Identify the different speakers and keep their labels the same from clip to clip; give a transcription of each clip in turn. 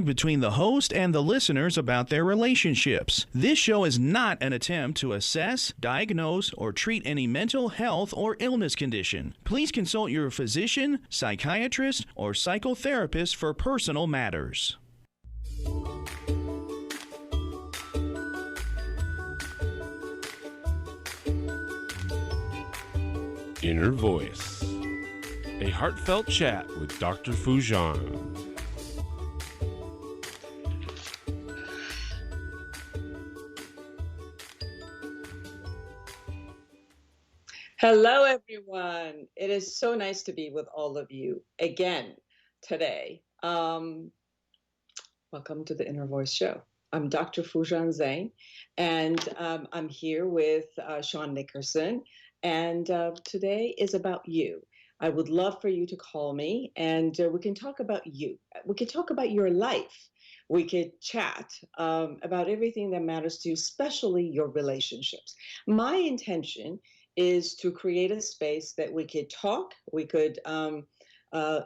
Speaker 1: between the host and the listeners about their relationships. This show is not an attempt to assess, diagnose, or treat any mental health or illness condition. Please consult your physician, psychiatrist, or psychotherapist for personal matters.
Speaker 2: Inner Voice, a heartfelt chat with Dr. Foojan.
Speaker 3: Hello, everyone. It is so nice to be with all of you again today. Welcome to the Inner Voice Show. I'm Dr. Foojan Zeine, and I'm here with Sean Nickerson, and today is about you. I would love for you to call me, and we can talk about you. We could talk about your life. We could chat about everything that matters to you, especially your relationships. My intention is to create a space that we could talk, we could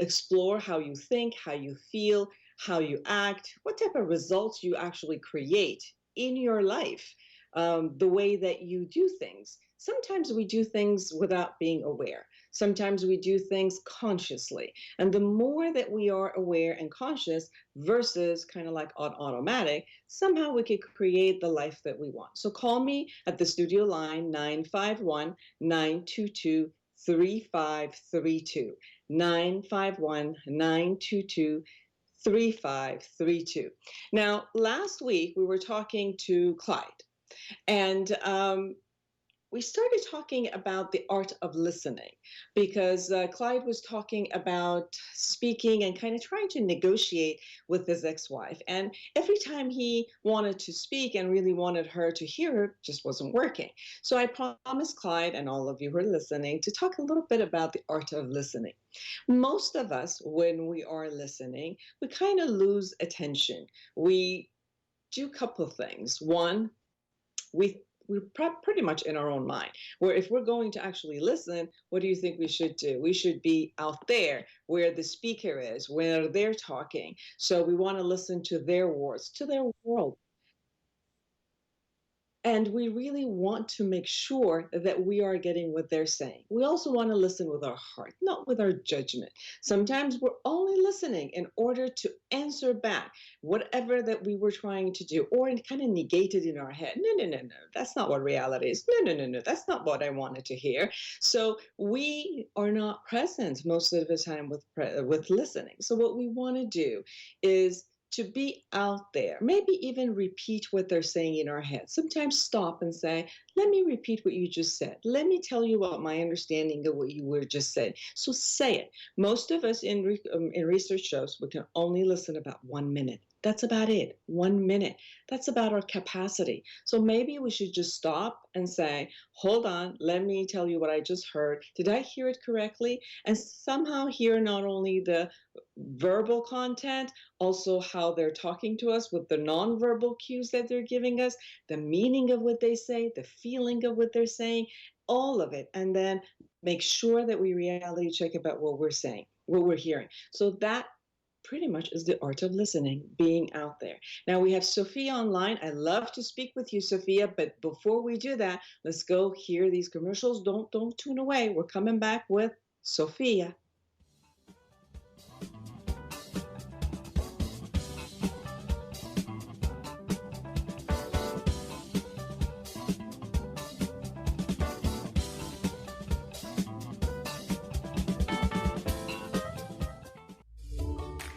Speaker 3: explore how you think, how you feel, how you act, what type of results you actually create in your life, the way that you do things. Sometimes we do things without being aware. Sometimes we do things consciously. And the more that we are aware and conscious versus kind of like on automatic, somehow we could create the life that we want. So call me at the studio line 951-922-3532. 951-922-3532. Now, last week we were talking to Clyde, and we started talking about the art of listening because Clyde was talking about speaking and kind of trying to negotiate with his ex-wife. And every time he wanted to speak and really wanted her to hear her, it just wasn't working. So I promised Clyde and all of you who are listening to talk a little bit about the art of listening. Most of us, when we are listening, we kind of lose attention. We do a couple of things. One, we're pretty much in our own mind, where if we're going to actually listen, what do you think we should do? We should be out there where the speaker is, where they're talking. So we want to listen to their words, to their world. And we really want to make sure that we are getting what they're saying. We also want to listen with our heart, not with our judgment. Sometimes we're only listening in order to answer back whatever that we were trying to do, or kind of negate it in our head. No, that's not what reality is. No, that's not what I wanted to hear. So we are not present most of the time with listening. So what we want to do is to be out there, maybe even repeat what they're saying in our head. Sometimes stop and say, let me repeat what you just said. Let me tell you what my understanding of what you were just saying. So say it. Most of us in research shows we can only listen about 1 minute. That's about it. 1 minute. That's about our capacity. So maybe we should just stop and say, hold on, let me tell you what I just heard. Did I hear it correctly? And somehow hear not only the verbal content, also how they're talking to us with the nonverbal cues that they're giving us, the meaning of what they say, the feeling of what they're saying, all of it. And then make sure that we reality check about what we're saying, what we're hearing. So that pretty much is the art of listening, being out there. Now we have Sophia online. I love to speak with you, Sophia, but before we do that, let's go hear these commercials. Don't tune away. We're coming back with Sophia.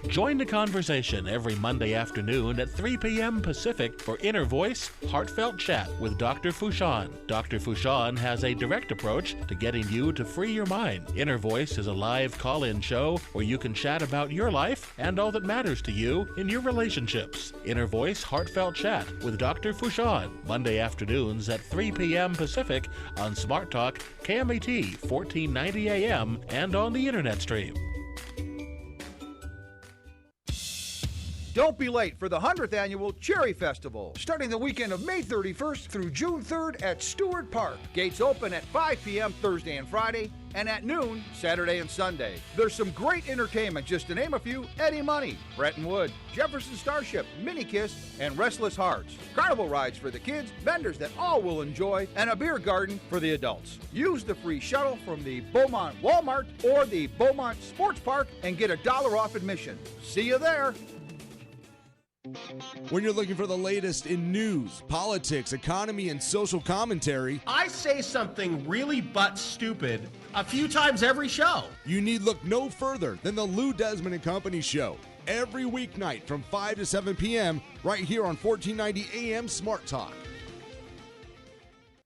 Speaker 4: Join the conversation every Monday afternoon at 3 p.m. Pacific for Inner Voice Heartfelt Chat with Dr. Foojan. Dr. Foojan has a direct approach to getting you to free your mind. Inner Voice is a live call-in show where you can chat about your life and all that matters to you in your relationships. Inner Voice Heartfelt Chat with Dr. Foojan, Monday afternoons at 3 p.m. Pacific on Smart Talk, KMET 1490 AM, and on the Internet stream.
Speaker 5: Don't be late for the 100th Annual Cherry Festival, starting the weekend of May 31st through June 3rd at Stewart Park. Gates open at 5 p.m. Thursday and Friday, and at noon, Saturday and Sunday. There's some great entertainment, just to name a few: Eddie Money, Bretton Wood, Jefferson Starship, Mini Kiss, and Restless Hearts. Carnival rides for the kids, vendors that all will enjoy, and a beer garden for the adults. Use the free shuttle from the Beaumont Walmart or the Beaumont Sports Park and get $1 off admission. See you there.
Speaker 6: When you're looking for the latest in news, politics, economy, and social commentary,
Speaker 7: I say something really but stupid a few times every show.
Speaker 6: you need look no further than the Lou Desmond and Company Show. Every weeknight from 5 to 7 p.m. right here on 1490 AM Smart Talk.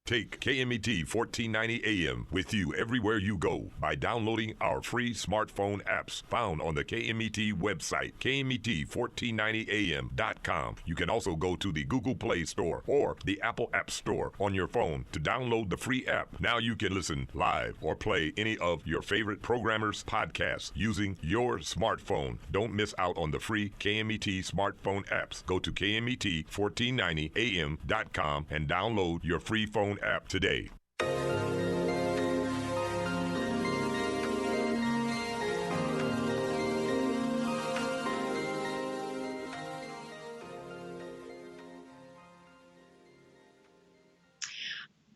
Speaker 8: Take KMET 1490 AM with you everywhere you go by downloading our free smartphone apps found on the KMET website, KMET1490am.com. You can also go to the Google Play Store or the Apple App Store on your phone to download the free app. Now you can listen live or play any of your favorite programmers' podcasts using your smartphone. Don't miss out on the free KMET smartphone apps. Go to KMET1490am.com and download your free phone app today.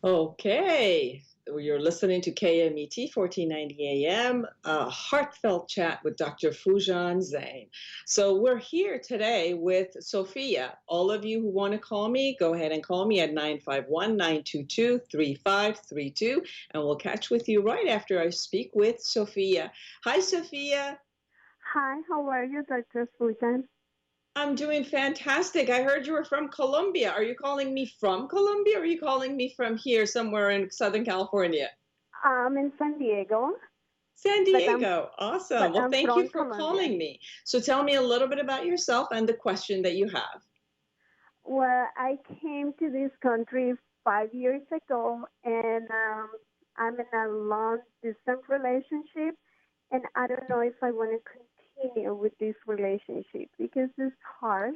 Speaker 3: Okay, you're listening to KMET 1490 AM, a heartfelt chat with Dr. Foojan Zeine. So we're here today with Sophia. All of you who want to call me, go ahead and call me at 951-922-3532, and we'll catch with you right after I speak with Sophia. Hi, Sophia.
Speaker 9: Hi, how are you, Dr. Foojan?
Speaker 3: I'm doing fantastic. I heard you were from Colombia. Are you calling me from Colombia, or are you calling me from here, somewhere in Southern California?
Speaker 9: I'm in San Diego.
Speaker 3: San Diego. Awesome. Well, thank you for
Speaker 9: Colombia.
Speaker 3: calling me. So tell me a little bit about yourself and the question that you have.
Speaker 9: Well, I came to this country 5 years ago, and I'm in a long-distance relationship, and I don't know if I want to continue with this relationship because it's hard.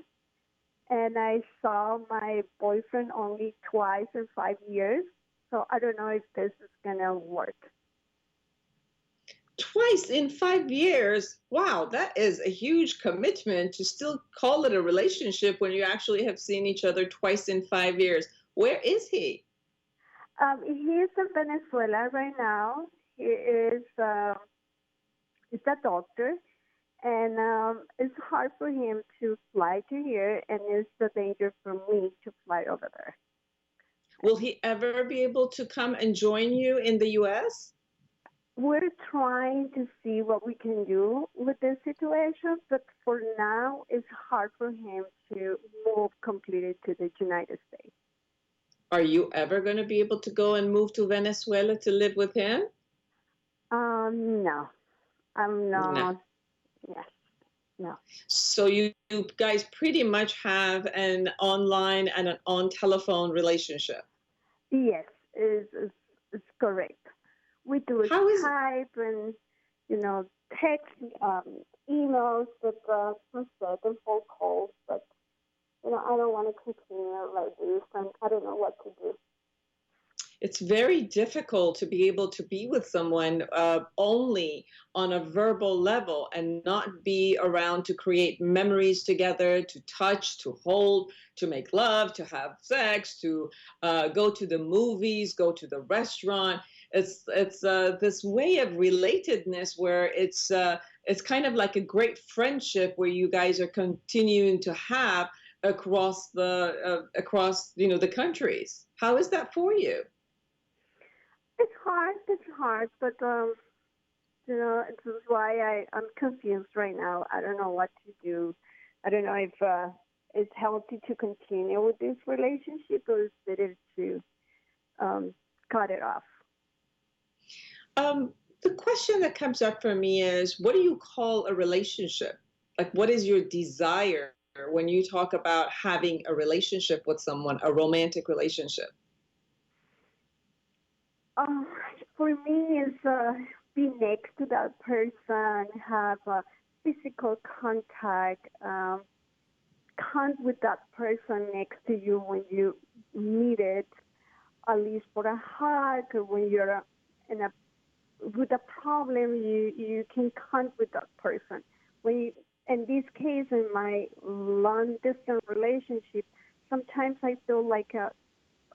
Speaker 9: And I saw my boyfriend only twice in 5 years, so I don't know if this is going to work.
Speaker 3: Twice in 5 years? Wow, that is a huge commitment to still call it a relationship when you actually have seen each other twice in 5 years. Where is he?
Speaker 9: He's in Venezuela right now. He's a doctor. And it's hard for him to fly to here, and it's a danger for me to fly over there.
Speaker 3: Will he ever be able to come and join you in the U.S.?
Speaker 9: We're trying to see what we can do with this situation, but for now, it's hard for him to move completely to the United States.
Speaker 3: Are you ever going to be able to go and move to Venezuela to live with him?
Speaker 9: No. I'm not.
Speaker 3: No.
Speaker 9: Yes. No.
Speaker 3: So you guys pretty much have an online and an on-telephone relationship?
Speaker 9: Yes, it's correct. We do Skype and, text, emails, but and phone calls. But, I don't want to continue like this, and I don't know what to do.
Speaker 3: It's very difficult to be able to be with someone only on a verbal level and not be around to create memories together, to touch, to hold, to make love, to have sex, to go to the movies, go to the restaurant. It's this way of relatedness where it's kind of like a great friendship where you guys are continuing to have across the countries. How is that for you?
Speaker 9: It's hard, but it's why I'm confused right now. I don't know what to do. I don't know if it's healthy to continue with this relationship or is it better to cut it off.
Speaker 3: The question that comes up for me is, what do you call a relationship? Like, what is your desire when you talk about having a relationship with someone, a romantic relationship?
Speaker 9: For me, it's be next to that person, have a physical contact, come with that person next to you when you need it, at least for a hug, or when you're in a with a problem, you can count with that person. In this case, in my long distance relationship, sometimes I feel like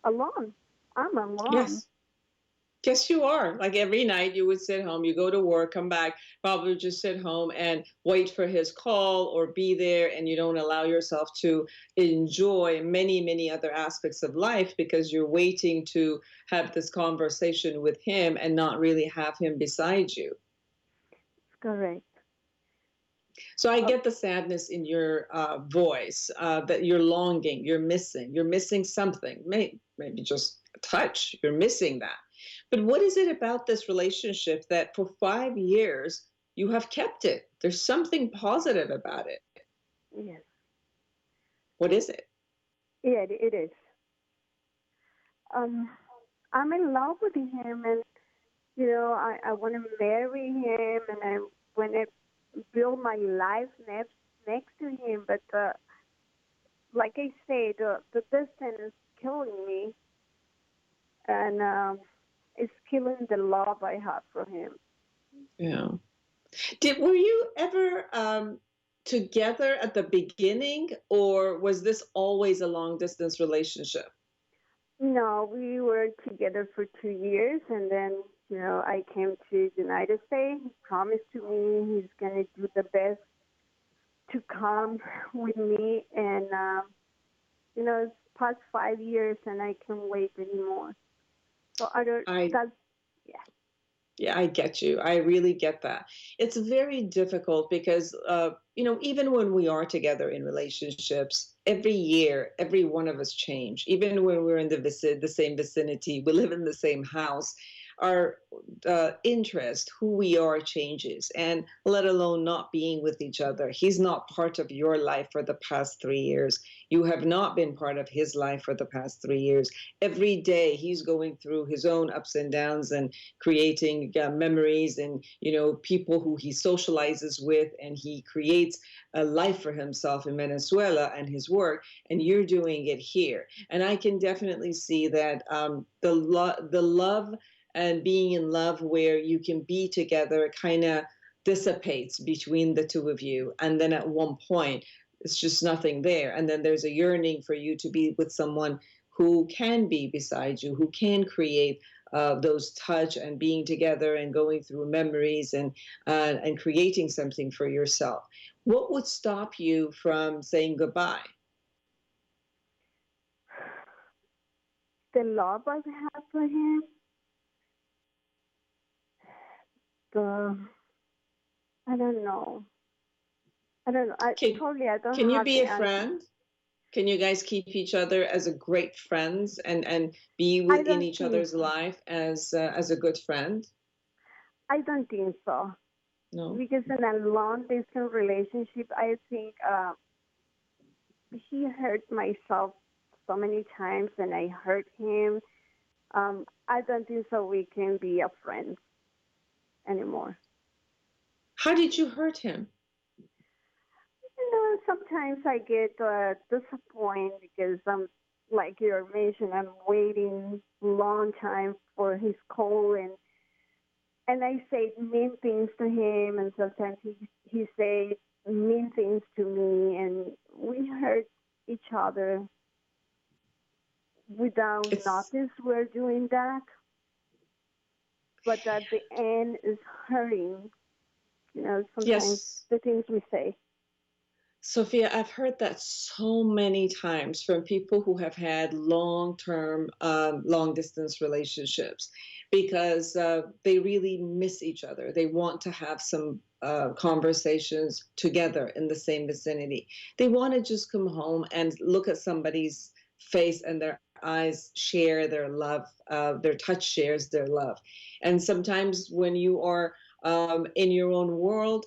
Speaker 9: alone. I'm alone.
Speaker 3: Yes. Yes, you are. Like every night you would sit home, you go to work, come back, probably just sit home and wait for his call or be there, and you don't allow yourself to enjoy many, many other aspects of life because you're waiting to have this conversation with him and not really have him beside you.
Speaker 9: Correct.
Speaker 3: So I get the sadness in your voice, that you're longing, you're missing something, maybe just a touch, you're missing that. But what is it about this relationship that for 5 years you have kept it? There's something positive about it.
Speaker 9: Yes.
Speaker 3: What is it?
Speaker 9: Yeah, it is. I'm in love with him, and I want to marry him, and I want to build my life next to him. But like I say, the distance is killing me, and it's killing the love I have for him.
Speaker 3: Yeah. Were you ever together at the beginning, or was this always a long distance relationship?
Speaker 9: No, we were together for 2 years, and then I came to the United States. He promised to me he's going to do the best to come with me, and it's past 5 years, and I can't wait anymore. So yeah.
Speaker 3: Yeah, I get you. I really get that. It's very difficult because, even when we are together in relationships, every year, every one of us change. Even when we're in the same vicinity, we live in the same house, our interest, who we are changes, and let alone not being with each other. He's not part of your life for the past 3 years. You have not been part of his life for the past 3 years. Every day he's going through his own ups and downs and creating memories and, people who he socializes with, and he creates a life for himself in Venezuela and his work, and you're doing it here. And I can definitely see that the love and being in love where you can be together kind of dissipates between the two of you. And then at one point, it's just nothing there. And then there's a yearning for you to be with someone who can be beside you, who can create those touch and being together and going through memories and creating something for yourself. What would stop you from saying goodbye?
Speaker 9: The love I have for him. I don't know. I don't
Speaker 3: Can you
Speaker 9: have
Speaker 3: be
Speaker 9: the
Speaker 3: a
Speaker 9: answer.
Speaker 3: friend? Can you guys keep each other as a great friends and be within each other's life as a good friend?
Speaker 9: I don't think so.
Speaker 3: No.
Speaker 9: Because in a long distance relationship, I think he hurt myself so many times, and I hurt him. I don't think so. We can be a friend anymore.
Speaker 3: How did you hurt him?
Speaker 9: Sometimes I get disappointed because like you mentioned, I'm waiting a long time for his call, and I say mean things to him, and sometimes he say mean things to me, and we hurt each other without notice we're doing that. But at the end is hurting, sometimes
Speaker 3: Yes.
Speaker 9: the things we say.
Speaker 3: Sophia, I've heard that so many times from people who have had long-term, long-distance relationships because they really miss each other. They want to have some conversations together in the same vicinity. They want to just come home and look at somebody's face and their eyes share their love, their touch shares their love. And sometimes when you are in your own world,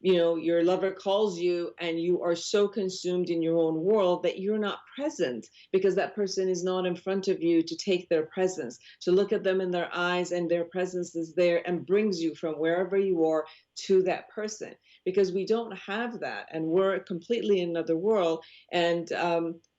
Speaker 3: your lover calls you and you are so consumed in your own world that you're not present because that person is not in front of you to take their presence, to look at them in their eyes, and their presence is there and brings you from wherever you are to that person, because we don't have that and we're completely in another world. And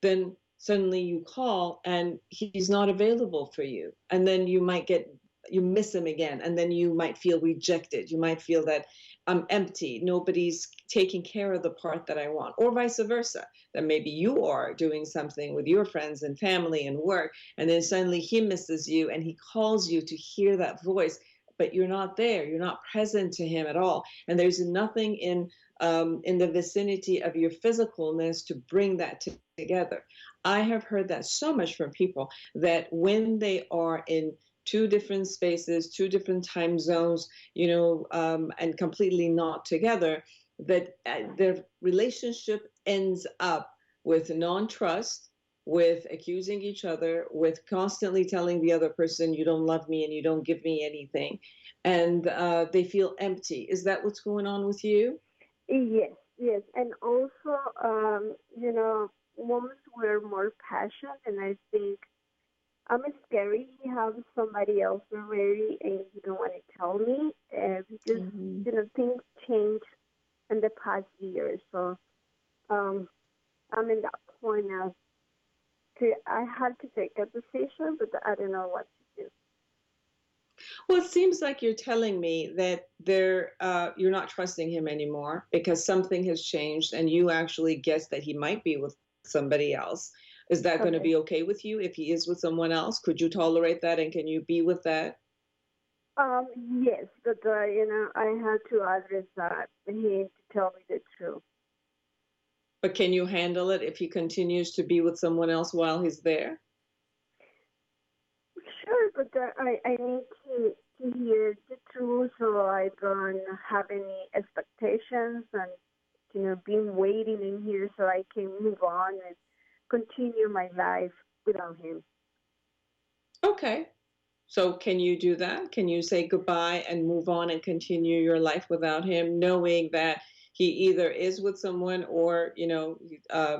Speaker 3: then suddenly you call and he's not available for you, and then you might get you miss him again, and then you might feel rejected. You might feel that I'm empty. Nobody's taking care of the part that I want, or vice versa. That maybe you are doing something with your friends and family and work, and then suddenly he misses you and he calls you to hear that voice, but you're not there. You're not present to him at all, and there's nothing in the vicinity of your physicalness to bring that together. I have heard that so much from people, that when they are in two different spaces, two different time zones, and completely not together, that their relationship ends up with non-trust, with accusing each other, with constantly telling the other person, you don't love me and you don't give me anything. And they feel empty. Is that what's going on with you?
Speaker 9: Yes, yes. And also, women were more passionate, and I think I'm scary. He has somebody else already, and he don't want to tell me because things change in the past year. So I'm in that point of I had to take a decision, but I don't know what to do.
Speaker 3: Well, it seems like you're telling me that you're not trusting him anymore because something has changed, and you actually guess that he might be with somebody else. Is that going to be okay with you if he is with someone else? Could you tolerate that, and can you be with that?
Speaker 9: Yes, but I had to address that. He had to tell me the truth.
Speaker 3: But can you handle it if he continues to be with someone else while he's there?
Speaker 9: Sure, but I need to hear the truth, so I don't have any expectations, and being waiting in here so I can move on and continue my life without him.
Speaker 3: Okay. So can you do that? Can you say goodbye and move on and continue your life without him, knowing that he either is with someone or,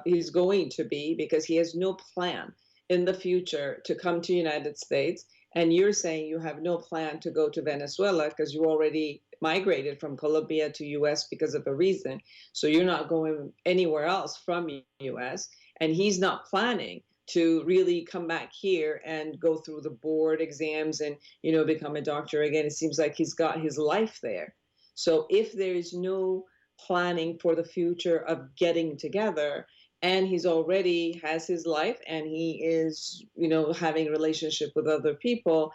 Speaker 3: he's going to be, because he has no plan in the future to come to United States. And you're saying you have no plan to go to Venezuela because you already migrated from Colombia to US because of a reason. So you're not going anywhere else from US. And he's not planning to really come back here and go through the board exams and, become a doctor again. It seems like he's got his life there. So if there's no planning for the future of getting together, and he's already has his life and he is, having a relationship with other people,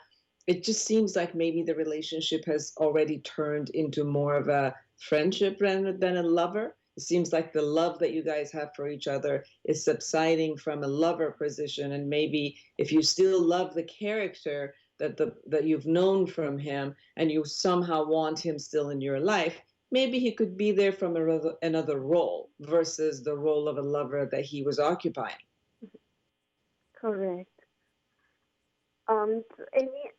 Speaker 3: it just seems like maybe the relationship has already turned into more of a friendship rather than a lover. It seems like the love that you guys have for each other is subsiding from a lover position. And maybe if you still love the character that you've known from him, and you somehow want him still in your life, maybe he could be there from another role versus the role of a lover that he was occupying.
Speaker 9: Correct. Any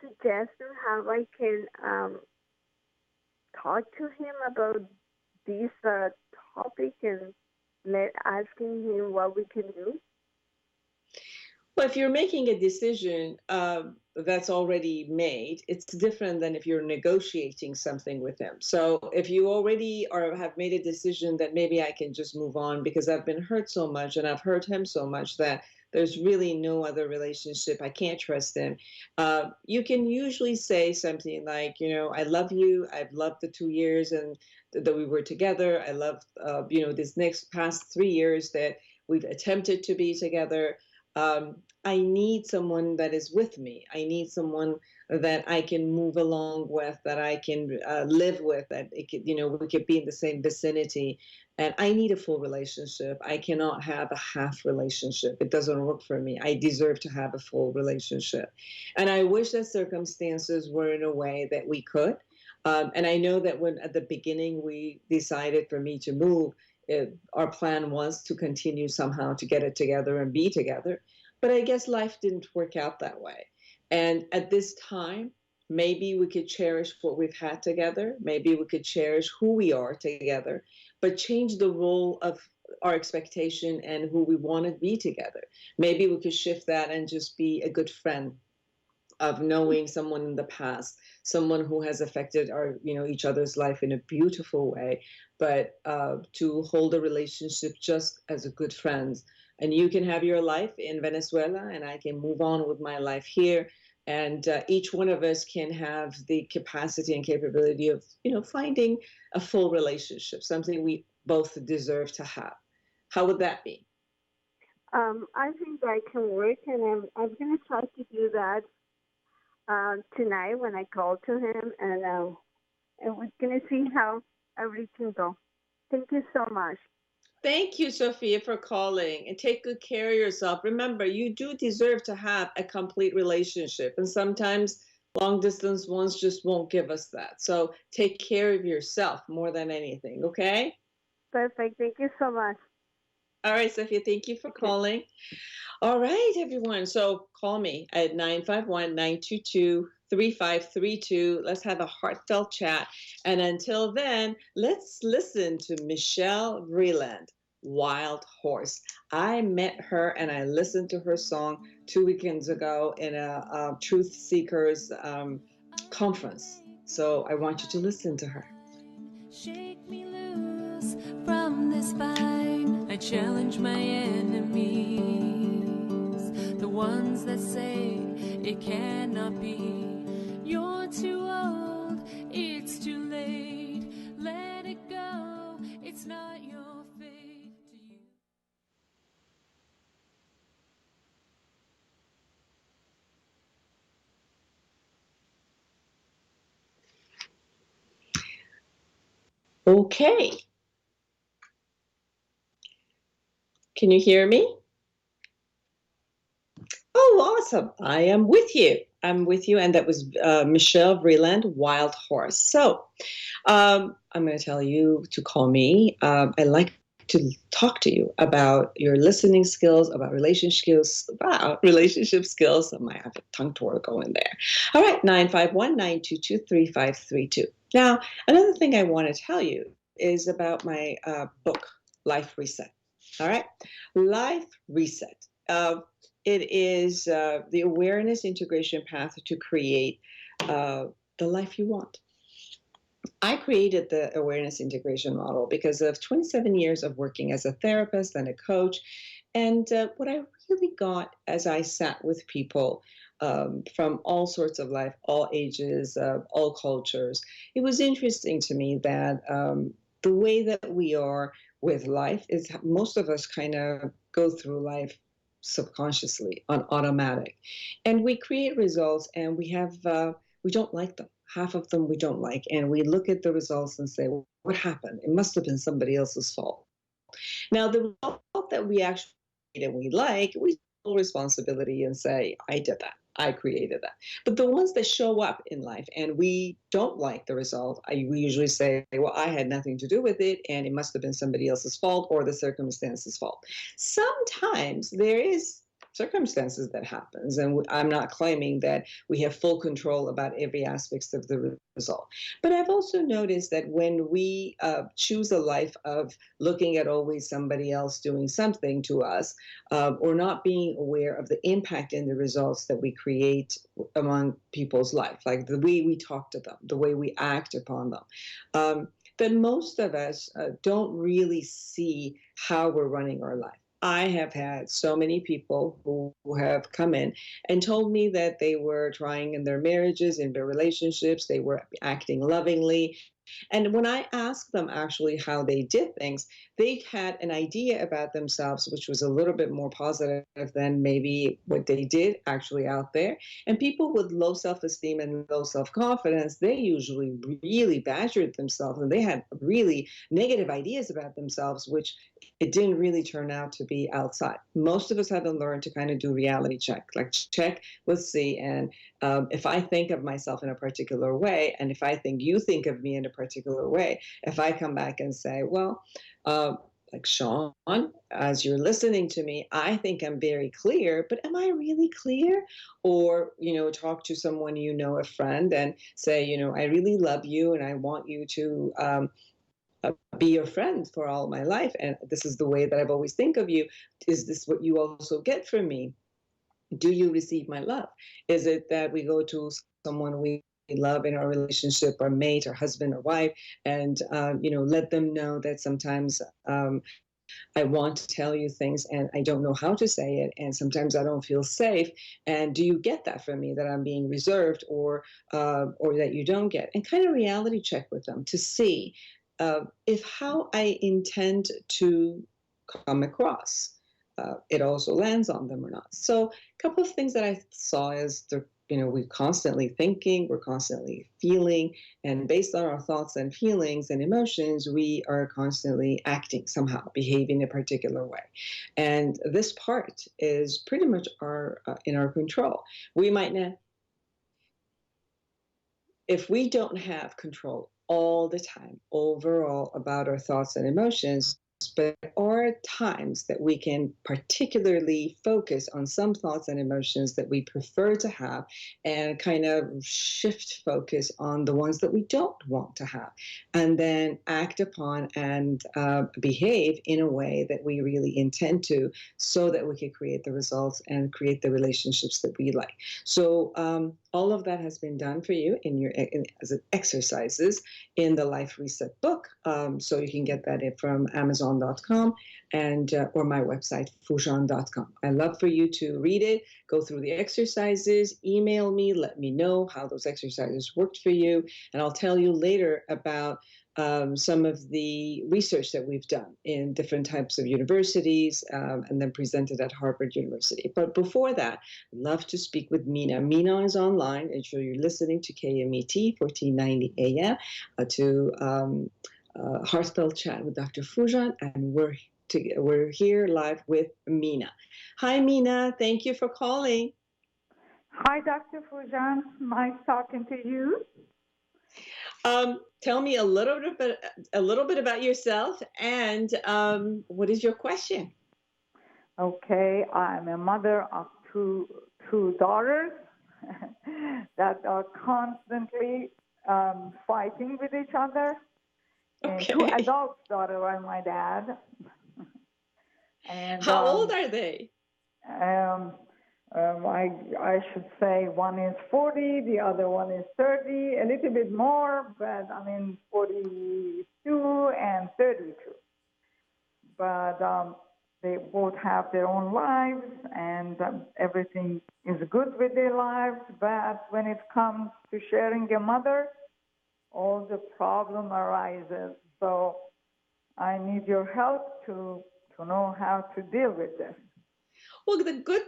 Speaker 9: suggestion how I can talk to him about this topic and asking him what we can do?
Speaker 3: Well, if you're making a decision that's already made, it's different than if you're negotiating something with him. So if you already have made a decision that maybe I can just move on because I've been hurt so much and I've hurt him so much that there's really no other relationship, I can't trust him, you can usually say something like, I love you. I've loved the 2 years and that we were together. I love, this next past 3 years that we've attempted to be together. I need someone that is with me. I need someone that I can move along with, that I can live with, that it could, we could be in the same vicinity. And I need a full relationship. I cannot have a half relationship. It doesn't work for me. I deserve to have a full relationship. And I wish that circumstances were in a way that we could. And I know that when at the beginning we decided for me to move, our plan was to continue somehow to get it together and be together. But I guess life didn't work out that way. And at this time, maybe we could cherish what we've had together. Maybe we could cherish who we are together, but change the role of our expectation and who we want to be together. Maybe we could shift that and just be a good friend of knowing someone in the past, someone who has affected our, each other's life in a beautiful way, but to hold a relationship just as a good friends. And you can have your life in Venezuela and I can move on with my life here. And each one of us can have the capacity and capability of, finding a full relationship, something we both deserve to have. How would that be?
Speaker 9: I think that can work, and I'm going to try to do that tonight when I call to him, and we're going to see how everything goes. Thank you so much.
Speaker 3: Thank you, Sophia, for calling, and take good care of yourself. Remember, you do deserve to have a complete relationship, and sometimes long distance ones just won't give us that. So take care of yourself more than anything, okay?
Speaker 9: Perfect. Thank you so much.
Speaker 3: All right, Sophia, thank you for calling. All right, everyone. So call me at 951-922-3532. Let's have a heartfelt chat. And until then, let's listen to Michelle Vreeland, Wild Horse. I met her and I listened to her song 2 weekends ago in a Truth Seekers conference. So I want you to listen to her.
Speaker 10: Shake me loose from this bind. I challenge my enemies, the ones that say it cannot be. You're too old, it's too late. Let it go, it's not your fate to you.
Speaker 3: Okay. Can you hear me? Oh, awesome. I am with you. I'm with you. And that was Michelle Vreeland, Wild Horse. So I'm going to tell you to call me. I like to talk to you about your listening skills, about relationship skills. I might have a tongue twirl going there. All right, 951-922-3532. Now, another thing I want to tell you is about my book, Life Reset. All right, Life Reset. It is the awareness integration path to create the life you want. I created the awareness integration model because of 27 years of working as a therapist and a coach. And what I really got as I sat with people from all sorts of life, all ages, all cultures, it was interesting to me that the way that we are with life is most of us kind of go through life subconsciously on automatic, and we create results and we don't like them. Half of them we don't like, and we look at the results and say, well, what happened? It must have been somebody else's fault. Now the result that we actually and we like, we take responsibility and say, I did that, I created that. But the ones that show up in life and we don't like the result, we usually say, well, I had nothing to do with it, and it must have been somebody else's fault or the circumstances' fault. Sometimes there is circumstances that happens, and I'm not claiming that we have full control about every aspect of the result. But I've also noticed that when we choose a life of looking at always somebody else doing something to us, or not being aware of the impact in the results that we create among people's life, like the way we talk to them, the way we act upon them, that most of us don't really see how we're running our life. I have had so many people who have come in and told me that they were trying in their marriages, in their relationships, they were acting lovingly. And when I asked them actually how they did things, they had an idea about themselves, which was a little bit more positive than maybe what they did actually out there. And people with low self-esteem and low self-confidence, they usually really badgered themselves, and they had really negative ideas about themselves, which it didn't really turn out to be outside. Most of us haven't learned to kind of do reality check, like check, let's see. And if I think of myself in a particular way, and if I think you think of me in a particular way, if I come back and say, well, like Sean, as you're listening to me, I think I'm very clear, but am I really clear? Or, talk to someone, a friend, and say, I really love you and I want you to be your friend for all my life. And this is the way that I've always think of you. Is this what you also get from me? Do you receive my love? Is it that we go to someone we love in our relationship, our mate, our husband or wife, and let them know that sometimes I want to tell you things and I don't know how to say it, and sometimes I don't feel safe. And do you get that from me, that I'm being reserved, or that you don't get? And kind of reality check with them to see if how I intend to come across, it also lands on them or not. So a couple of things that I saw is we're constantly thinking, we're constantly feeling, and based on our thoughts and feelings and emotions, we are constantly acting somehow, behaving a particular way. And this part is pretty much in our control. We might not, if we don't have control all the time overall about our thoughts and emotions, but there are times that we can particularly focus on some thoughts and emotions that we prefer to have and kind of shift focus on the ones that we don't want to have, and then act upon and behave in a way that we really intend to, so that we can create the results and create the relationships that we like. So all of that has been done for you as exercises in the Life Reset book. So you can get that from Amazon.com and or my website, Foojan.com. I love for you to read it, go through the exercises, email me, let me know how those exercises worked for you, and I'll tell you later about some of the research that we've done in different types of universities, and then presented at Harvard University. But before that, I'd love to speak with Mina. Mina is online, and so you're listening to KMET 1490 AM, to Heartfelt Chat with Dr. Foojan, and we're here live with Mina. Hi, Mina. Thank you for calling.
Speaker 11: Hi, Dr. Foojan. Nice talking to you.
Speaker 3: Tell me a little bit about yourself, and what is your question?
Speaker 11: Okay, I'm a mother of two daughters that are constantly fighting with each other. And
Speaker 3: Okay.
Speaker 11: two adult daughters are my dad. And
Speaker 3: how old are they?
Speaker 11: I should say one is 40, the other one is 30, a little bit more, but 42 and 32. But they both have their own lives, and everything is good with their lives. But when it comes to sharing a mother, all the problem arises. So I need your help to know how to deal with this.
Speaker 3: Well, the good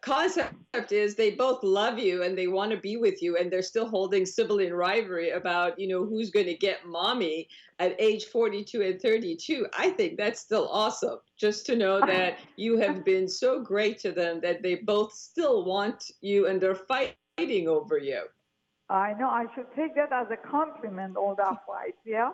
Speaker 3: concept is they both love you and they want to be with you, and they're still holding sibling rivalry about, who's going to get mommy at age 42 and 32. I think that's still awesome, just to know that you have been so great to them that they both still want you and they're fighting over you.
Speaker 11: I know. I should take that as a compliment, all that fight, yeah?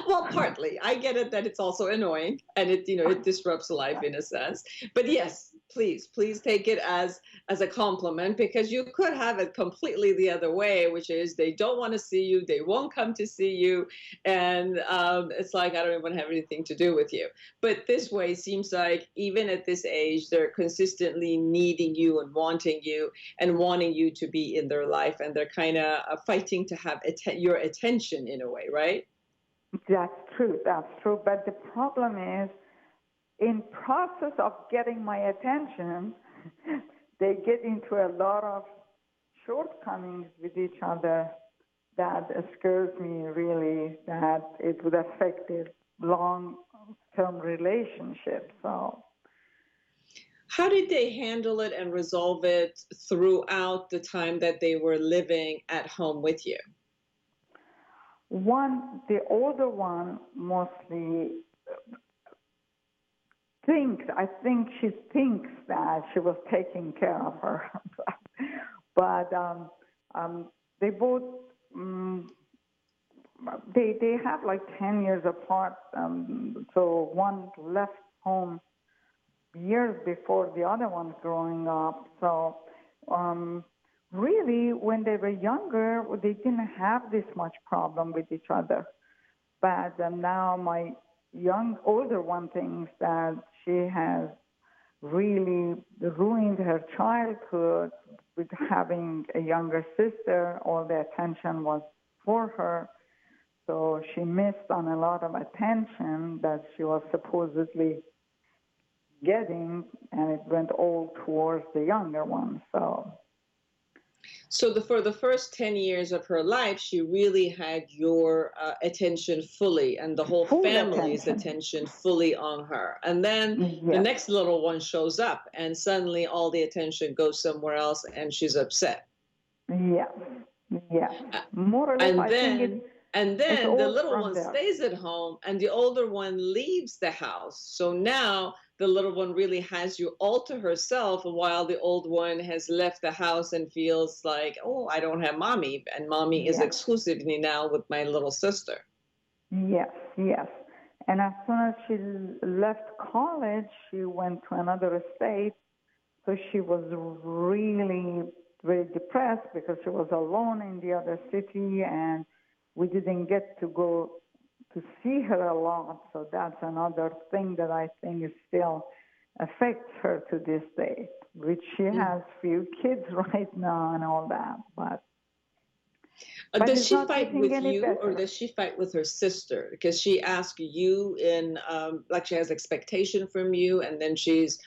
Speaker 3: Well, partly. I get it that it's also annoying and it disrupts life in a sense. But yes, please take it as a compliment, because you could have it completely the other way, which is they don't want to see you, they won't come to see you, and it's like, I don't even want to have anything to do with you. But this way seems like even at this age, they're consistently needing you and wanting you to be in their life, and they're kind of fighting to have your attention in a way, right?
Speaker 11: That's true. But the problem is, in process of getting my attention, they get into a lot of shortcomings with each other that scares me really, that it would affect their long-term relationship. So,
Speaker 3: how did they handle it and resolve it throughout the time that they were living at home with you?
Speaker 11: The older one mostly I think she thinks that she was taking care of her. But they both, they have like 10 years apart. So one left home years before the other one's growing up. So really, when they were younger, they didn't have this much problem with each other. But now my older one thinks that she has really ruined her childhood with having a younger sister. All the attention was for her. So she missed on a lot of attention that she was supposedly getting, and it went all towards the younger one.
Speaker 3: So for the first 10 years of her life, she really had your attention fully and the whole
Speaker 11: Full
Speaker 3: family's
Speaker 11: attention.
Speaker 3: attention fully on her. And then the
Speaker 11: Yes.
Speaker 3: next little one shows up and suddenly all the attention goes somewhere else and she's upset.
Speaker 11: Yes. Yes. More or less,
Speaker 3: And
Speaker 11: I think
Speaker 3: then the
Speaker 11: all
Speaker 3: little
Speaker 11: from
Speaker 3: one
Speaker 11: there.
Speaker 3: stays at home and the older one leaves the house. So now the little one really has you all to herself while the old one has left the house and feels like, oh, I don't have mommy. And mommy is
Speaker 11: Yes.
Speaker 3: exclusively now with my little sister.
Speaker 11: Yes, yes. And as soon as she left college, she went to another state. So she was really very depressed because she was alone in the other city, and we didn't get to go to see her a lot. So that's another thing that I think is still affects her to this day, which she has few kids right now and all that. But
Speaker 3: Does
Speaker 11: it's
Speaker 3: she
Speaker 11: not
Speaker 3: fight
Speaker 11: getting
Speaker 3: with
Speaker 11: any
Speaker 3: you or
Speaker 11: better.
Speaker 3: does she fight with her sister? Because she asks you in, like she has expectation from you, and then she's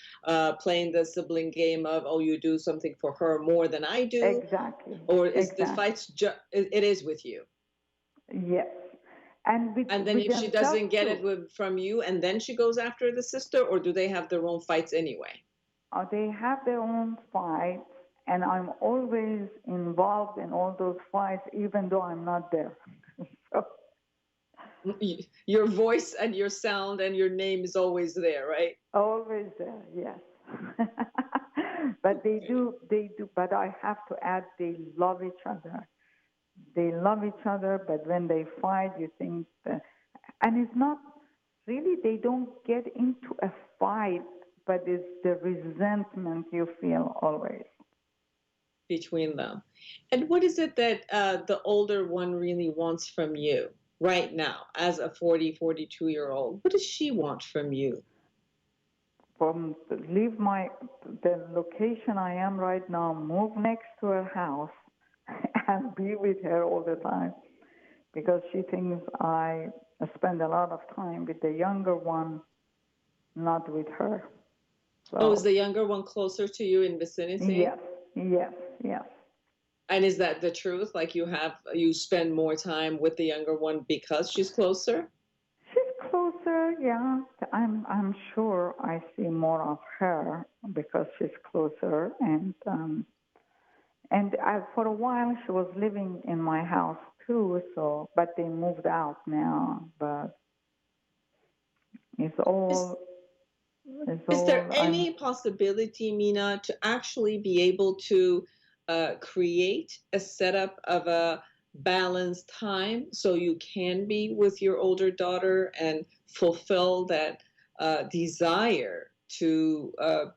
Speaker 3: playing the sibling game of, oh, you do something for her more than I do.
Speaker 11: Exactly.
Speaker 3: Or is the
Speaker 11: Exactly.
Speaker 3: fights, it is with you?
Speaker 11: Yes. And
Speaker 3: then if she doesn't get it from you, and then she goes after the sister, or do they have their own fights anyway?
Speaker 11: They have their own fights, and I'm always involved in all those fights, even though I'm not there. So,
Speaker 3: your voice and your sound and your name is always there, right?
Speaker 11: always there, yes. But they do, but I have to add, they love each other. They love each other, but when they fight, you think that, and it's not really, they don't get into a fight, but it's the resentment you feel always.
Speaker 3: Between them. And what is it that the older one really wants from you right now as a 42-year-old? What does she want from you?
Speaker 11: Leave the location I am right now, move next to her house, and be with her all the time, because she thinks I spend a lot of time with the younger one, not with her. So,
Speaker 3: is the younger one closer to you in vicinity?
Speaker 11: Yes, yes, yes.
Speaker 3: And is that the truth? Like you spend more time with the younger one because she's closer?
Speaker 11: She's closer, yeah. I'm sure I see more of her because she's closer, and for a while she was living in my house too. So, but they moved out now. But it's all.
Speaker 3: Is there any possibility, Mina, to actually be able to create a setup of a balanced time so you can be with your older daughter and fulfill that desire to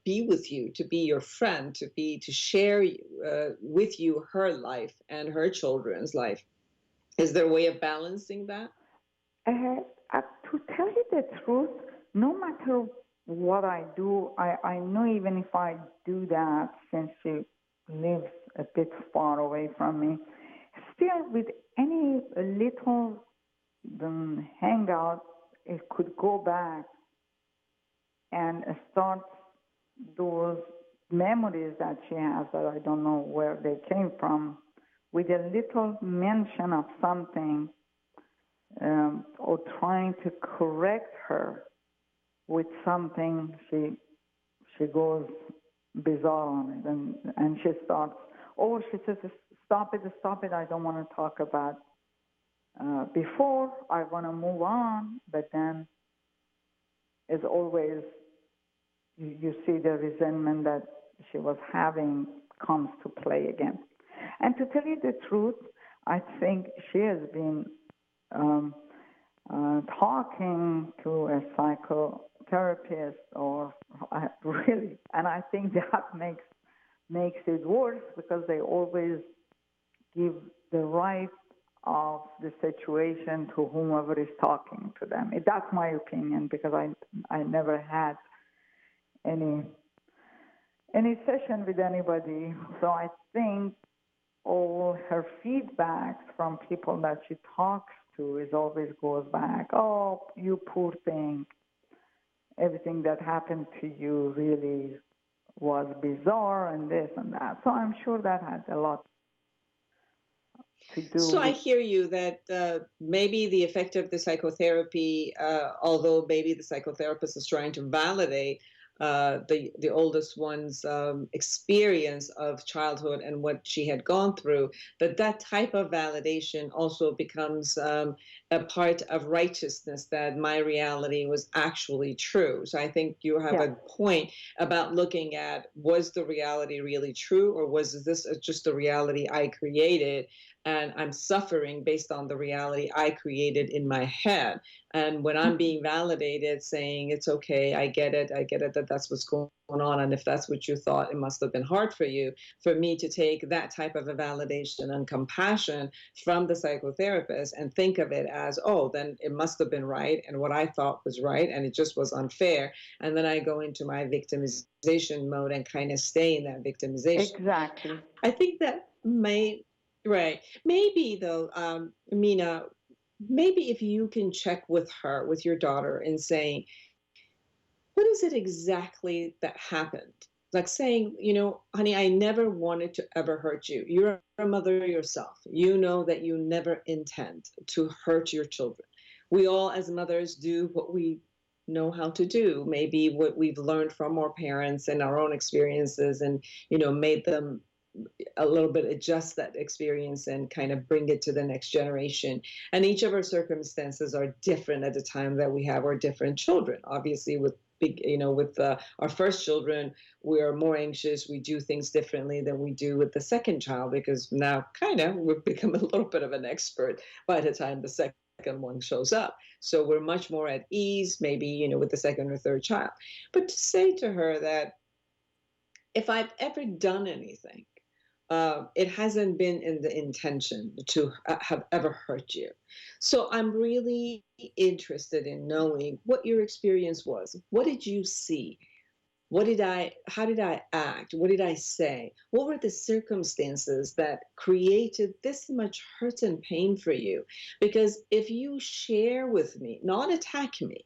Speaker 3: be with you, to be your friend, to share with you her life and her children's life? Is there a way of balancing that?
Speaker 11: To tell you the truth, no matter what I do, I know even if I do that, since she lives a bit far away from me, still with any little hangout, it could go back and start those memories that she has that I don't know where they came from, with a little mention of something, or trying to correct her with something, she goes bizarre on it, and she starts, she says, stop it, I don't want to talk about before, I want to move on, but then as always, you see the resentment that she was having comes to play again. And to tell you the truth, I think she has been talking to a psychotherapist, or really, and I think that makes it worse, because they always give the right of the situation to whomever is talking to them. That's my opinion, because I never had any session with anybody. So I think all her feedbacks from people that she talks to is always goes back, oh, you poor thing. Everything that happened to you really was bizarre and this and that. So I'm sure that had a lot to do
Speaker 3: So I
Speaker 11: with.
Speaker 3: hear you that maybe the effect of the psychotherapy, although maybe the psychotherapist is trying to validate the oldest one's experience of childhood and what she had gone through, but that type of validation also becomes a part of righteousness, that my reality was actually true. So I think you have a point about looking at, was the reality really true, or was this just a reality I created? And I'm suffering based on the reality I created in my head. And when I'm being validated, saying it's okay, I get it that that's what's going on. And if that's what you thought, it must have been hard for you. For me to take that type of a validation and compassion from the psychotherapist and think of it as, oh, then it must have been right. And what I thought was right, and it just was unfair. And then I go into my victimization mode and kind of stay in that victimization.
Speaker 11: Exactly.
Speaker 3: I think that right. Maybe though, Mina, maybe if you can check with her, with your daughter, and saying, what is it exactly that happened? Like saying, honey, I never wanted to ever hurt you. You're a mother yourself. You know that you never intend to hurt your children. We all, as mothers, do what we know how to do, maybe what we've learned from our parents and our own experiences, and, made them a little bit adjust that experience and kind of bring it to the next generation. And each of our circumstances are different at the time that we have our different children. Obviously, with our first children, we are more anxious. We do things differently than we do with the second child, because now we've become a little bit of an expert by the time the second one shows up. So we're much more at ease, maybe, with the second or third child. But to say to her that if I've ever done anything, it hasn't been in the intention to have ever hurt you. So I'm really interested in knowing what your experience was. What did you see? How did I act? What did I say? What were the circumstances that created this much hurt and pain for you? Because if you share with me, not attack me,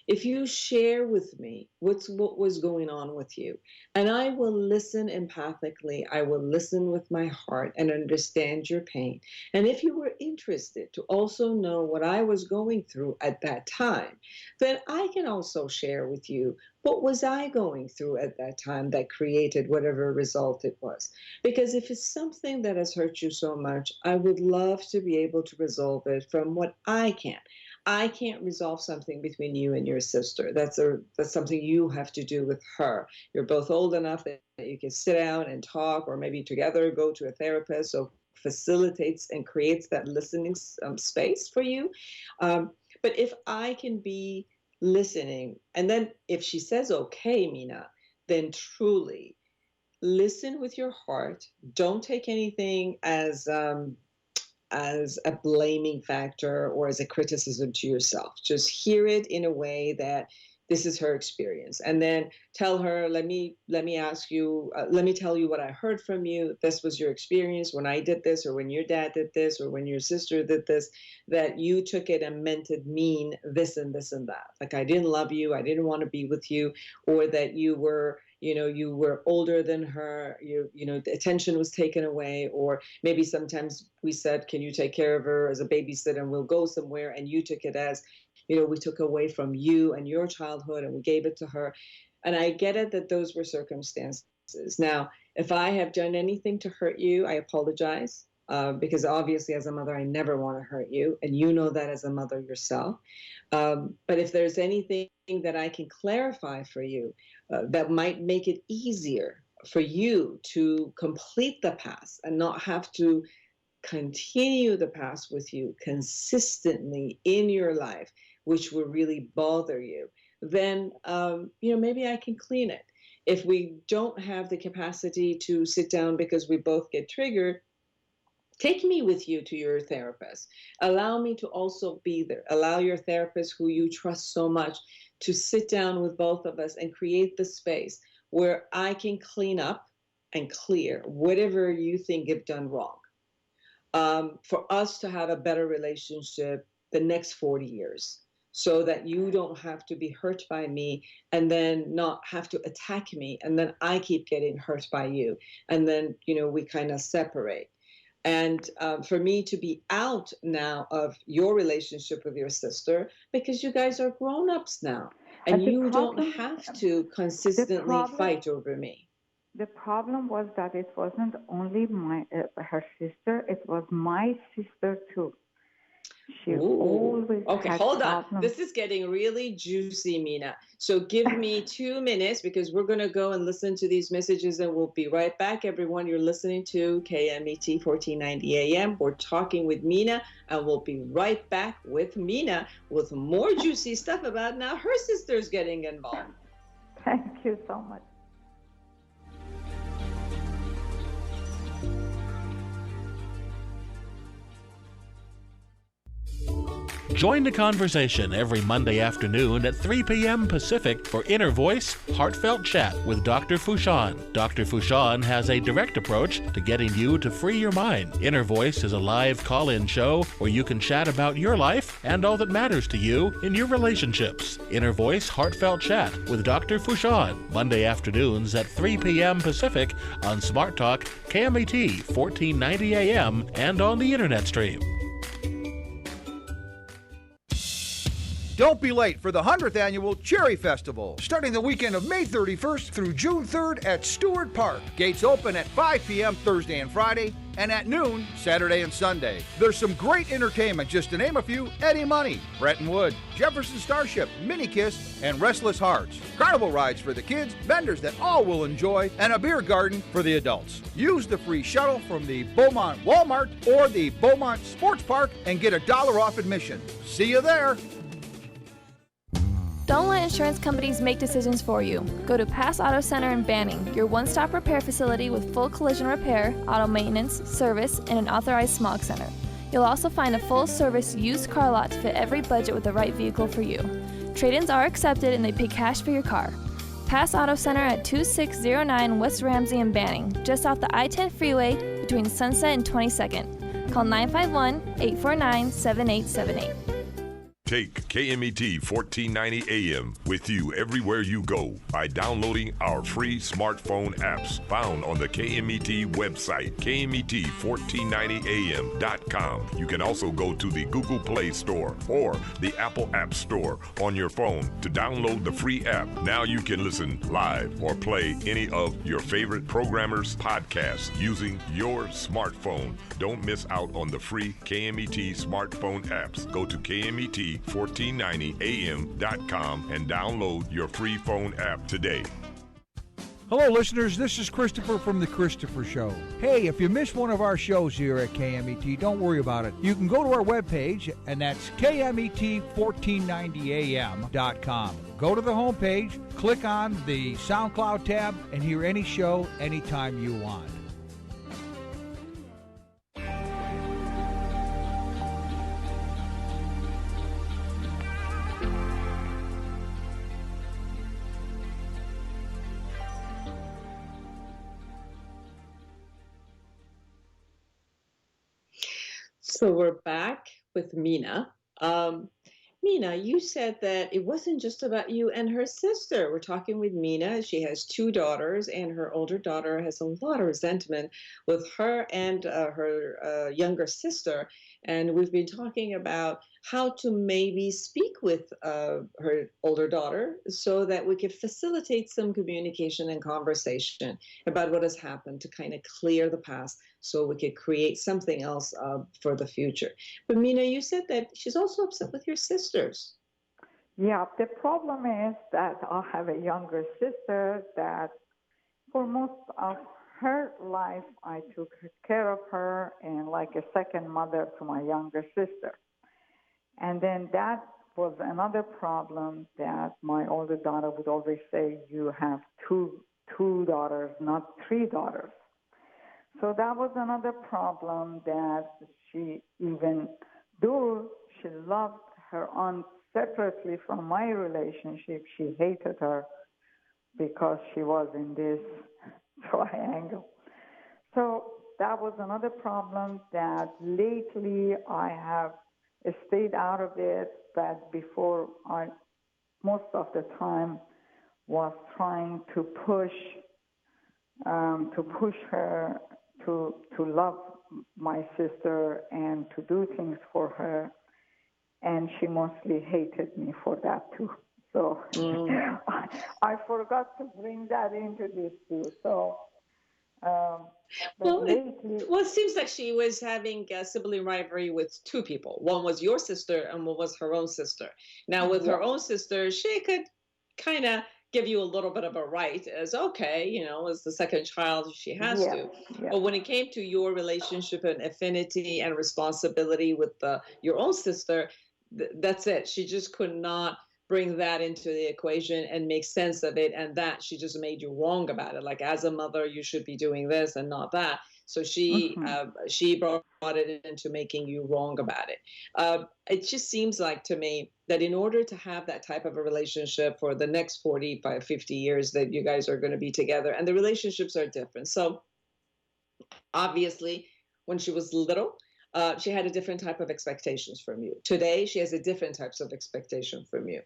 Speaker 3: if you share with me what was going on with you, and I will listen empathically, I will listen with my heart and understand your pain. And if you were interested to also know what I was going through at that time, then I can also share with you what was I going through at that time that created whatever result it was. Because if it's something that has hurt you so much, I would love to be able to resolve it from what I can. I can't resolve something between you and your sister. That's something you have to do with her. You're both old enough that you can sit down and talk, or maybe together go to a therapist, so facilitates and creates that listening space for you. But if I can be listening, and then if she says, okay, Mina, then truly listen with your heart. Don't take anything as a blaming factor or as a criticism to yourself. Just hear it in a way that this is her experience, and then tell her, let me ask you, let me tell you what I heard from you. This was your experience when I did this, or when your dad did this, or when your sister did this, that you took it and meant it mean this and this and that. Like, I didn't love you, I didn't want to be with you, or that you were older than her, the attention was taken away, or maybe sometimes we said, can you take care of her as a babysitter and we'll go somewhere, and you took it as, we took away from you and your childhood and we gave it to her. And I get it that those were circumstances. Now, if I have done anything to hurt you, I apologize. Because obviously as a mother, I never want to hurt you. And you know that as a mother yourself. But if there's anything that I can clarify for you that might make it easier for you to complete the past and not have to continue the past with you consistently in your life, which will really bother you, then, maybe I can clean it. If we don't have the capacity to sit down because we both get triggered, take me with you to your therapist. Allow me to also be there. Allow your therapist, who you trust so much, to sit down with both of us and create the space where I can clean up and clear whatever you think you've done wrong. for us to have a better relationship the next 40 years, so that you don't have to be hurt by me and then not have to attack me, and then I keep getting hurt by you, and then we kind of separate. And for me to be out now of your relationship with your sister, because you guys are grown-ups now, and you don't have to consistently fight over me.
Speaker 11: The problem was that it wasn't only her sister, it was my sister too. She always
Speaker 3: Okay,
Speaker 11: had
Speaker 3: hold on.
Speaker 11: problems.
Speaker 3: This is getting really juicy, Mina. So give me 2 minutes, because we're going to go and listen to these messages, and we'll be right back. Everyone, you're listening to KMET 1490 AM. We're talking with Mina, and we'll be right back with Mina with more juicy stuff about now her sister's getting involved.
Speaker 11: Thank you so much.
Speaker 4: Join the conversation every Monday afternoon at 3 p.m. Pacific for Inner Voice Heartfelt Chat with Dr. Foojan. Dr. Foojan has a direct approach to getting you to free your mind. Inner Voice is a live call-in show where you can chat about your life and all that matters to you in your relationships. Inner Voice Heartfelt Chat with Dr. Foojan, Monday afternoons at 3 p.m. Pacific on Smart Talk, KMET 1490 AM, and on the Internet stream.
Speaker 5: Don't be late for the 100th Annual Cherry Festival, starting the weekend of May 31st through June 3rd at Stewart Park. Gates open at 5 p.m. Thursday and Friday, and at noon Saturday and Sunday. There's some great entertainment, just to name a few: Eddie Money, Bretton Wood, Jefferson Starship, Mini Kiss, and Restless Hearts. Carnival rides for the kids, vendors that all will enjoy, and a beer garden for the adults. Use the free shuttle from the Beaumont Walmart or the Beaumont Sports Park and get $1 off admission. See you there.
Speaker 12: Don't let insurance companies make decisions for you. Go to Pass Auto Center in Banning, your one-stop repair facility with full collision repair, auto maintenance, service, and an authorized smog center. You'll also find a full-service used car lot to fit every budget with the right vehicle for you. Trade-ins are accepted and they pay cash for your car. Pass Auto Center at 2609 West Ramsey in Banning, just off the I-10 freeway between Sunset and 22nd. Call 951-849-7878.
Speaker 8: Take KMET 1490 AM with you everywhere you go by downloading our free smartphone apps found on the KMET website, KMET1490am.com. You can also go to the Google Play Store or the Apple App Store on your phone to download the free app. Now you can listen live or play any of your favorite programmers' podcasts using your smartphone. Don't miss out on the free KMET smartphone apps. Go to KMET1490am.com and download your free phone app today.
Speaker 13: Hello, listeners. This is Christopher from The Christopher Show. Hey, if you missed one of our shows here at KMET, don't worry about it. You can go to our webpage, and that's KMET1490am.com. Go to the homepage, click on the SoundCloud tab, and hear any show anytime you want.
Speaker 3: So we're back with Mina. Mina, you said that it wasn't just about you and her sister. We're talking with Mina. She has 2 daughters, and her older daughter has a lot of resentment with her and her younger sister. And we've been talking about how to maybe speak with her older daughter so that we could facilitate some communication and conversation about what has happened to kind of clear the past so we could create something else for the future. But Mina, you said that she's also upset with your sisters.
Speaker 11: Yeah, the problem is that I have a younger sister that for most of her life, I took care of her and like a second mother to my younger sister. And then that was another problem that my older daughter would always say, you have two daughters, not 3 daughters. So that was another problem that she, even though she loved her aunt separately from my relationship, she hated her because she was in this triangle. So that was another problem that lately I have stayed out of it, but before I, most of the time, was trying to push her to love my sister and to do things for her, and she mostly hated me for that too. So I forgot to bring that into this too. So, but lately,
Speaker 3: it seems like she was having a sibling rivalry with two people. One was your sister, and one was her own sister. Now, with her own sister, she could kind of give you a little bit of a right as, okay, you know, as the second child, she has to. But when it came to your relationship and affinity and responsibility with your own sister, that's it. She just could not bring that into the equation and make sense of it, and that she just made you wrong about it. Like, as a mother, you should be doing this and not that. So she brought it into making you wrong about it. It just seems like to me that in order to have that type of a relationship for the next 45, 50 years that you guys are going to be together, and the relationships are different. So obviously, when she was little, she had a different type of expectations from you. Today, she has a different types of expectation from you.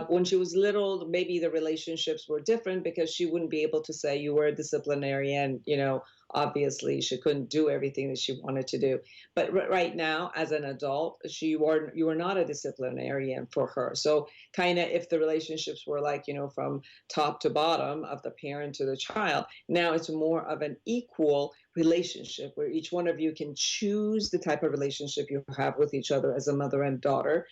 Speaker 3: When she was little, maybe the relationships were different because she wouldn't be able to say you were a disciplinarian. You know, obviously, she couldn't do everything that she wanted to do. But right now, as an adult, you are not a disciplinarian for her. So kind of if the relationships were like, you know, from top to bottom of the parent to the child, now it's more of an equal relationship where each one of you can choose the type of relationship you have with each other as a mother and daughter.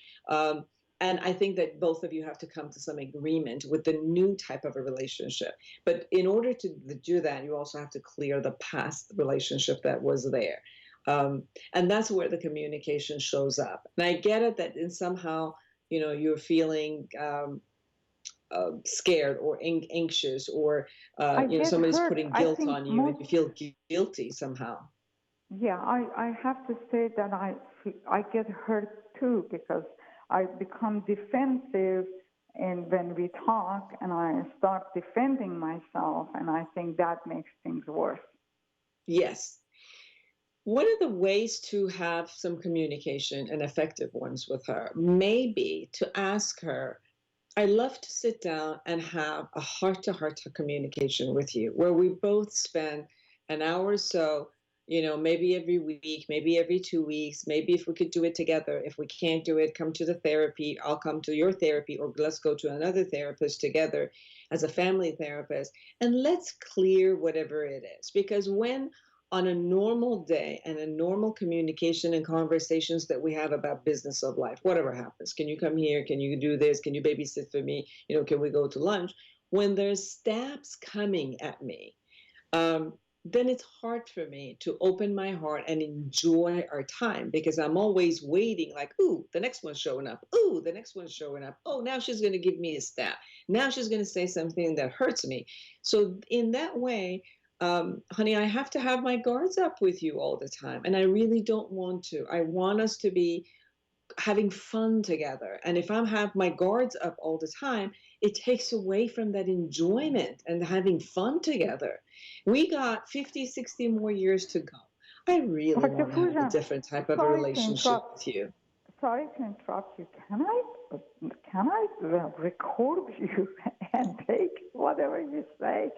Speaker 3: And I think that both of you have to come to some agreement with the new type of a relationship. But in order to do that, you also have to clear the past relationship that was there. And that's where the communication shows up. And I get it that in somehow, you know, you're feeling scared or anxious, or you know, somebody's putting guilt on you, and you feel guilty somehow.
Speaker 11: Yeah, I have to say that I get hurt too, because I become defensive, and when we talk, and I start defending myself, and I think that makes things worse.
Speaker 3: Yes. One of the ways to have some communication, and effective ones, with her may be to ask her, I love to sit down and have a heart-to-heart communication with you, where we both spend an hour or so, you know, maybe every week, maybe every 2 weeks, maybe if we could do it together. If we can't do it, come to the therapy, I'll come to your therapy, or let's go to another therapist together as a family therapist, and let's clear whatever it is. Because when on a normal day and a normal communication and conversations that we have about business of life, whatever happens, can you come here? Can you do this? Can you babysit for me? You know, can we go to lunch? When there's stabs coming at me, then it's hard for me to open my heart and enjoy our time, because I'm always waiting, like, ooh, the next one's showing up. Ooh, the next one's showing up. Oh, now she's going to give me a stab. Now she's going to say something that hurts me. So in that way, honey, I have to have my guards up with you all the time. And I really don't want to. I want us to be having fun together. And if I have my guards up all the time, it takes away from that enjoyment and having fun together. We got 50, 60 more years to go. I really want to have a different type of a relationship with you.
Speaker 11: Sorry to interrupt you. Can I record you and take whatever you say?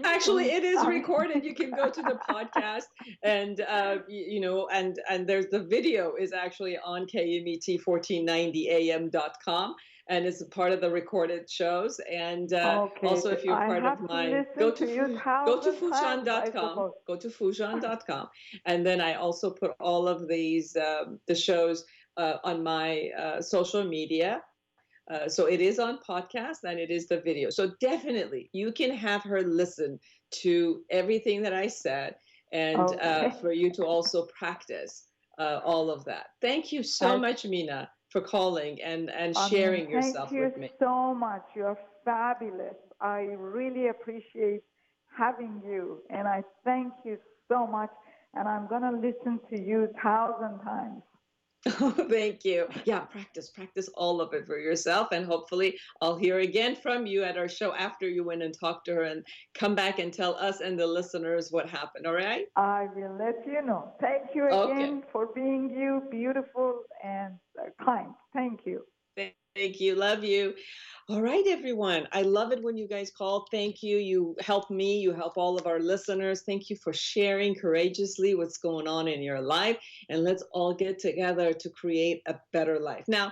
Speaker 3: Actually, it is recorded. You can go to the podcast, and you know, and there's the video is actually on KMET1490am.com, and it's a part of the recorded shows. And also, if you're part of mine, go to Foojan.com. Go to Foojan.com, and then I also put all of these the shows on my social media. So it is on podcast, and it is the video. So definitely you can have her listen to everything that I said, and for you to also practice all of that. Thank you so much, Mina, for calling and sharing yourself with me.
Speaker 11: Thank you so much. You're fabulous. I really appreciate having you, and I thank you so much. And I'm going to listen to you 1,000 times.
Speaker 3: Oh, thank you. Yeah, practice all of it for yourself. And hopefully I'll hear again from you at our show after you went and talked to her and come back and tell us and the listeners what happened. All right?
Speaker 11: I will let you know. Thank you again for being you, beautiful and kind. Thank you.
Speaker 3: Thank you. Love you. All right, everyone. I love it when you guys call. Thank you. You help me. You help all of our listeners. Thank you for sharing courageously what's going on in your life. And let's all get together to create a better life. Now,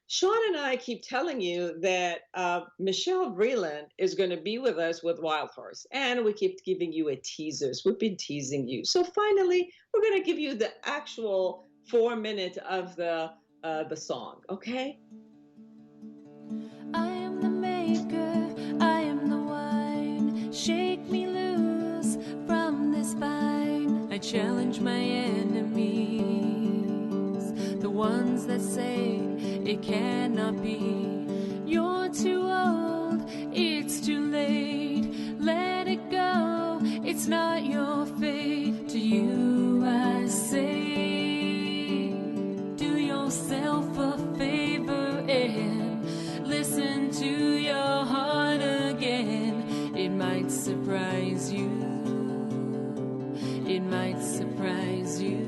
Speaker 3: Sean and I keep telling you that Michelle Vreeland is going to be with us with Wild Horse. And we keep giving you a teasers. We've been teasing you. So finally, we're going to give you the actual 4 minutes of the song. Okay?
Speaker 10: I am the maker, I am the wine. Shake me loose from this vine. I challenge my enemies, the ones that say it cannot be. You're too old, it's too late. Let it go, it's not your fate. To you I say, do yourself a favor and listen to your heart again. It might surprise you. It might surprise you.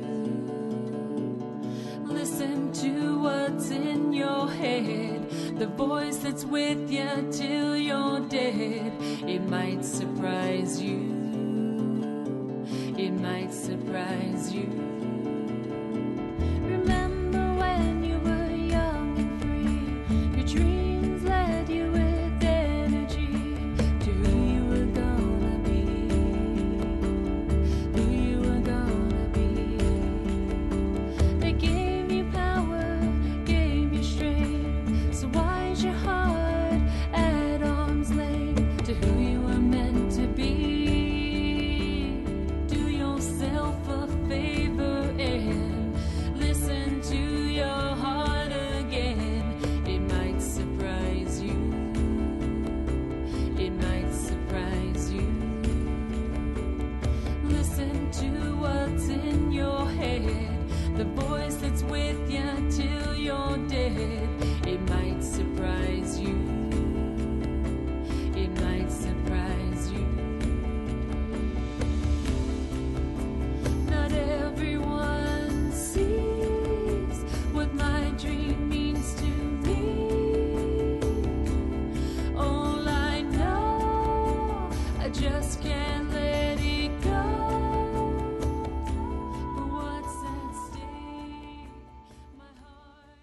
Speaker 10: Listen to what's in your head, the voice that's with you till you're dead. It might surprise you. It might surprise you. Remember when you were young and free, your dreams led you with energy to who you were gonna be, who you were gonna be. They gave you power, gave you strength, so why's your heart at arm's length to who you were meant to be? Do yourself a favor and listen to your heart again. It might surprise you. It might surprise you. Listen to what's in your head, the voice that's with you till you're dead. It might surprise you. It might surprise you. Not everyone sees what my dream means to me. All I know, I just can't let it go. For what's at stake, my heart.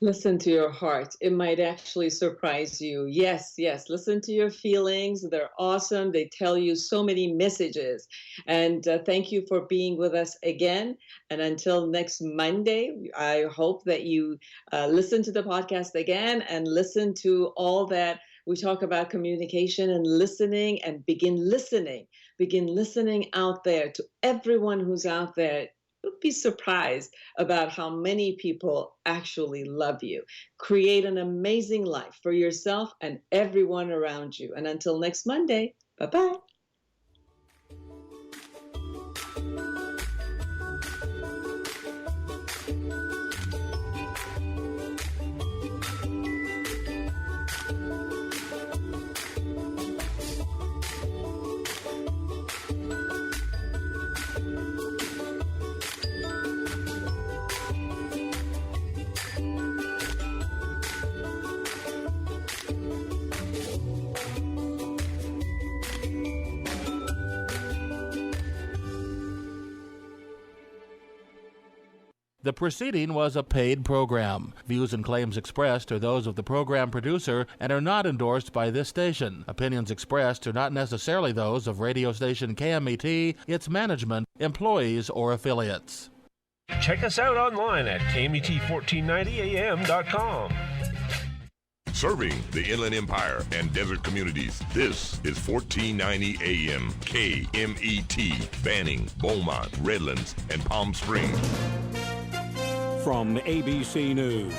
Speaker 3: Listen to your heart. It might actually surprise you. Yes, yes. Listen to your feelings. They're awesome. They tell you so many messages. And thank you for being with us again. And until next Monday, I hope that you listen to the podcast again and listen to all that we talk about communication and listening, and begin listening. Begin listening out there to everyone who's out there. You'll be surprised about how many people actually love you. Create an amazing life for yourself and everyone around you. And until next Monday, bye-bye.
Speaker 4: The preceding was a paid program. Views and claims expressed are those of the program producer and are not endorsed by this station. Opinions expressed are not necessarily those of radio station KMET, its management, employees, or affiliates.
Speaker 14: Check us out online at KMET1490am.com.
Speaker 8: Serving the Inland Empire and desert communities, this is 1490 AM KMET, Banning, Beaumont, Redlands, and Palm Springs.
Speaker 15: From ABC News.